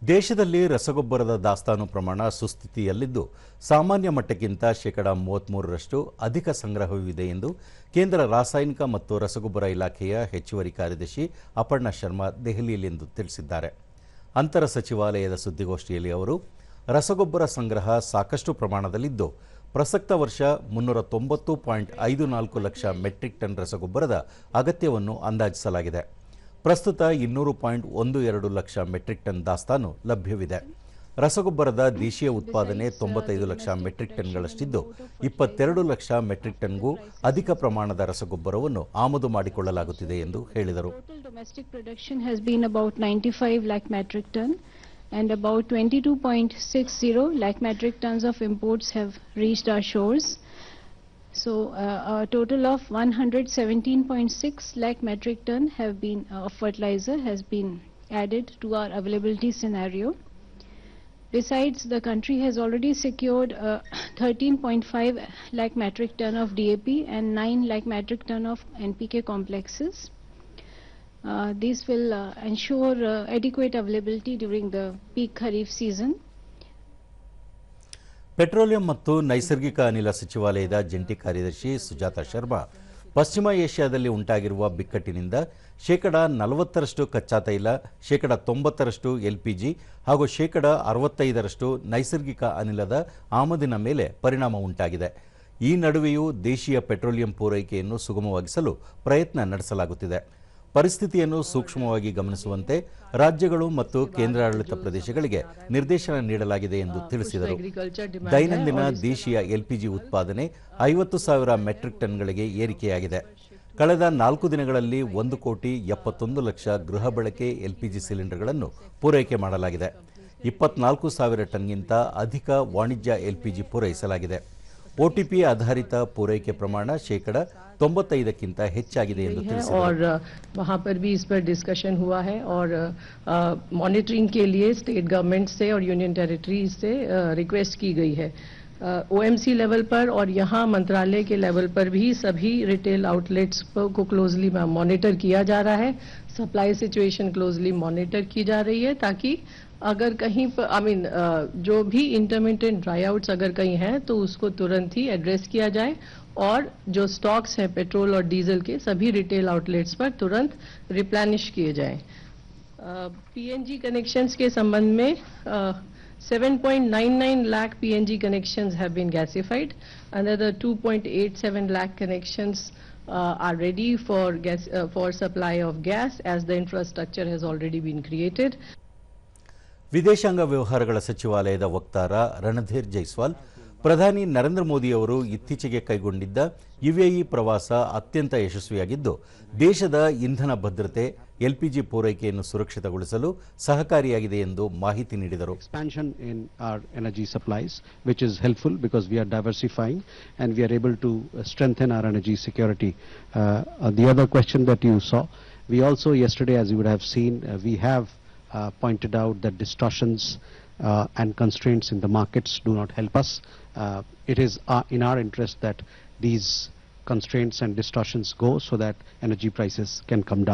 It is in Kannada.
ದೇಶದಲ್ಲಿ ರಸಗೊಬ್ಬರದ ದಾಸ್ತಾನು ಪ್ರಮಾಣ ಸುಸ್ಥಿತಿಯಲ್ಲಿದ್ದು ಸಾಮಾನ್ಯ ಮಟ್ಟಕ್ಕಿಂತ ಶೇಕಡ 33ರಷ್ಟು ಅಧಿಕ ಸಂಗ್ರಹವಿದೆ ಎಂದು ಕೇಂದ್ರ ರಾಸಾಯನಿಕ ಮತ್ತು ರಸಗೊಬ್ಬರ ಇಲಾಖೆಯ ಹೆಚ್ಚುವರಿ ಕಾರ್ಯದರ್ಶಿ ಅಪರ್ಣಾ ಶರ್ಮಾ ದೆಹಲಿಯಲ್ಲಿಂದು ತಿಳಿಸಿದ್ದಾರೆ. ಅಂತರ ಸಚಿವಾಲಯದ ಸುದ್ದಿಗೋಷ್ಠಿಯಲ್ಲಿ ಅವರು ರಸಗೊಬ್ಬರ ಸಂಗ್ರಹ ಸಾಕಷ್ಟು ಪ್ರಮಾಣದಲ್ಲಿದ್ದು ಪ್ರಸಕ್ತ ವರ್ಷ 390.54 ಲಕ್ಷ ಮೆಟ್ರಿಕ್ ಟನ್ ರಸಗೊಬ್ಬರದ ಅಗತ್ಯವನ್ನು ಅಂದಾಜಿಸಲಾಗಿದೆ. ಪ್ರಸ್ತುತ 200.12 ಲಕ್ಷ ಮೆಟ್ರಿಕ್ ಟನ್ ದಾಸ್ತಾನು ಲಭ್ಯವಿದೆ. ರಸಗೊಬ್ಬರದ ದೇಶೀಯ ಉತ್ಪಾದನೆ 95 ಲಕ್ಷ ಮೆಟ್ರಿಕ್ ಟನ್ಗಳಷ್ಟಿದ್ದು 22 ಲಕ್ಷ ಮೆಟ್ರಿಕ್ ಟನ್ಗೂ ಅಧಿಕ ಪ್ರಮಾಣದ ರಸಗೊಬ್ಬರವನ್ನು ಆಮದು ಮಾಡಿಕೊಳ್ಳಲಾಗುತ್ತಿದೆ ಎಂದು ಹೇಳಿದರು. And about 22.60 lakh metric tons of imports have reached our shores. So a total of 117.6 lakh metric ton have been of fertilizer has been added to our availability scenario. Besides, the country has already secured 13.5 lakh metric ton of DAP and 9 lakh metric ton of NPK complexes. These will ensure adequate availability during the peak Kharif season. Petroleum ಮತ್ತು ನೈಸರ್ಗಿಕ ಅನಿಲ ಸಚಿವಾಲಯದ ಜಂಟಿ ಕಾರ್ಯದರ್ಶಿ ಸುಜಾತಾ ಶರ್ಮಾ ಪಶ್ಚಿಮ ಏಷ್ಯಾದಲ್ಲಿ ಉಂಟಾಗಿರುವ ಬಿಕ್ಕಟ್ಟಿನಿಂದ ಶೇಕಡ 40ರಷ್ಟು ಕಚ್ಚಾ ತೈಲ, ಶೇಕಡ 90ರಷ್ಟು ಎಲ್ಪಿಜಿ ಹಾಗೂ ಶೇಕಡ 65ರಷ್ಟು ನೈಸರ್ಗಿಕ ಅನಿಲದ ಆಮದಿನ ಮೇಲೆ ಪರಿಣಾಮ ಉಂಟಾಗಿದೆ. ಈ ನಡುವೆಯೂ ದೇಶೀಯ ಪೆಟ್ರೋಲಿಯಂ ಪೂರೈಕೆಯನ್ನು ಸುಗಮವಾಗಿಸಲು ಪ್ರಯತ್ನ ನಡೆಸಲಾಗುತ್ತಿದೆ. ಪರಿಸ್ಥಿತಿಯನ್ನು ಸೂಕ್ಷ್ಮವಾಗಿ ಗಮನಿಸುವಂತೆ ರಾಜ್ಯಗಳು ಮತ್ತು ಕೇಂದ್ರಾಡಳಿತ ಪ್ರದೇಶಗಳಿಗೆ ನಿರ್ದೇಶನ ನೀಡಲಾಗಿದೆ ಎಂದು ತಿಳಿಸಿದರು. ದೈನಂದಿನ ದೇಶೀಯ ಎಲ್ಪಿಜಿ ಉತ್ಪಾದನೆ 50,000 ಮೆಟ್ರಿಕ್ ಟನ್ಗಳಿಗೆ ಏರಿಕೆಯಾಗಿದೆ. ಕಳೆದ 4 ದಿನಗಳಲ್ಲಿ 1,71,00,000 ಗೃಹ ಬಳಕೆ ಎಲ್ಪಿಜಿ ಸಿಲಿಂಡರ್ಗಳನ್ನು ಪೂರೈಕೆ ಮಾಡಲಾಗಿದೆ. 24,000 ಟನ್ಗಿಂತ ಅಧಿಕ ವಾಣಿಜ್ಯ ಎಲ್ಪಿಜಿ ಪೂರೈಸಲಾಗಿದೆ. OTP आधारित पूरैके प्रमाण शेकड़ 95क्किंत ಹೆಚ್ಚಾಗಿದೆ ಎಂದು ತಿಳಿಸಿದರು. और वहां पर भी इस पर डिस्कशन हुआ है और मॉनिटरिंग के लिए स्टेट गवर्नमेंट से और यूनियन टेरिटरी से रिक्वेस्ट की गई है. OMC लेवल पर और यहाँ मंत्रालय के लेवल पर भी सभी रिटेल आउटलेट्स को क्लोजली मॉनिटर किया जा रहा है. सप्लाई सिचुएशन क्लोजली मॉनिटर की जा रही है ताकि अगर कहीं पर जो भी इंटरमिटेंट ड्राई आउट्स अगर कहीं हैं तो उसको तुरंत ही एड्रेस किया जाए और जो स्टॉक्स हैं पेट्रोल और डीजल के सभी रिटेल आउटलेट्स पर तुरंत रिप्लेनिश किए जाएं. पीएनजी कनेक्शंस के संबंध में 7.99 lakh PNG connections have been gasified. Another 2.87 lakh connections are ready for supply of gas as the infrastructure has already been created. ವಿದೇಶಾಂಗ ವ್ಯವಹಾರಗಳ ಸಚಿವಾಲಯದ ವಕ್ತಾರ ರಣಧೀರ್ ಜೈಸ್ವಾಲ್ ಪ್ರಧಾನಿ ನರೇಂದ್ರ ಮೋದಿ ಅವರು ಇತ್ತೀಚೆಗೆ ಕೈಗೊಂಡಿದ್ದ ಯುಎಇ ಪ್ರವಾಸ ಅತ್ಯಂತ ಯಶಸ್ವಿಯಾಗಿದ್ದು ದೇಶದ ಇಂಧನ ಭದ್ರತೆ ಎಲ್ಪಿಜಿ ಪೂರೈಕೆಯನ್ನು ಸುರಕ್ಷಿತಗೊಳಿಸಲು ಸಹಕಾರಿಯಾಗಿದೆ ಎಂದು ಮಾಹಿತಿ ನೀಡಿದರು. Expansion in our energy supplies, which is helpful because we are diversifying and we are able to strengthen our energy security. The other question that you saw, we also yesterday, as you would have seen, we have pointed out that distortions and constraints in the markets do not help us. It is in our interest that these constraints and distortions go so that energy prices can come down.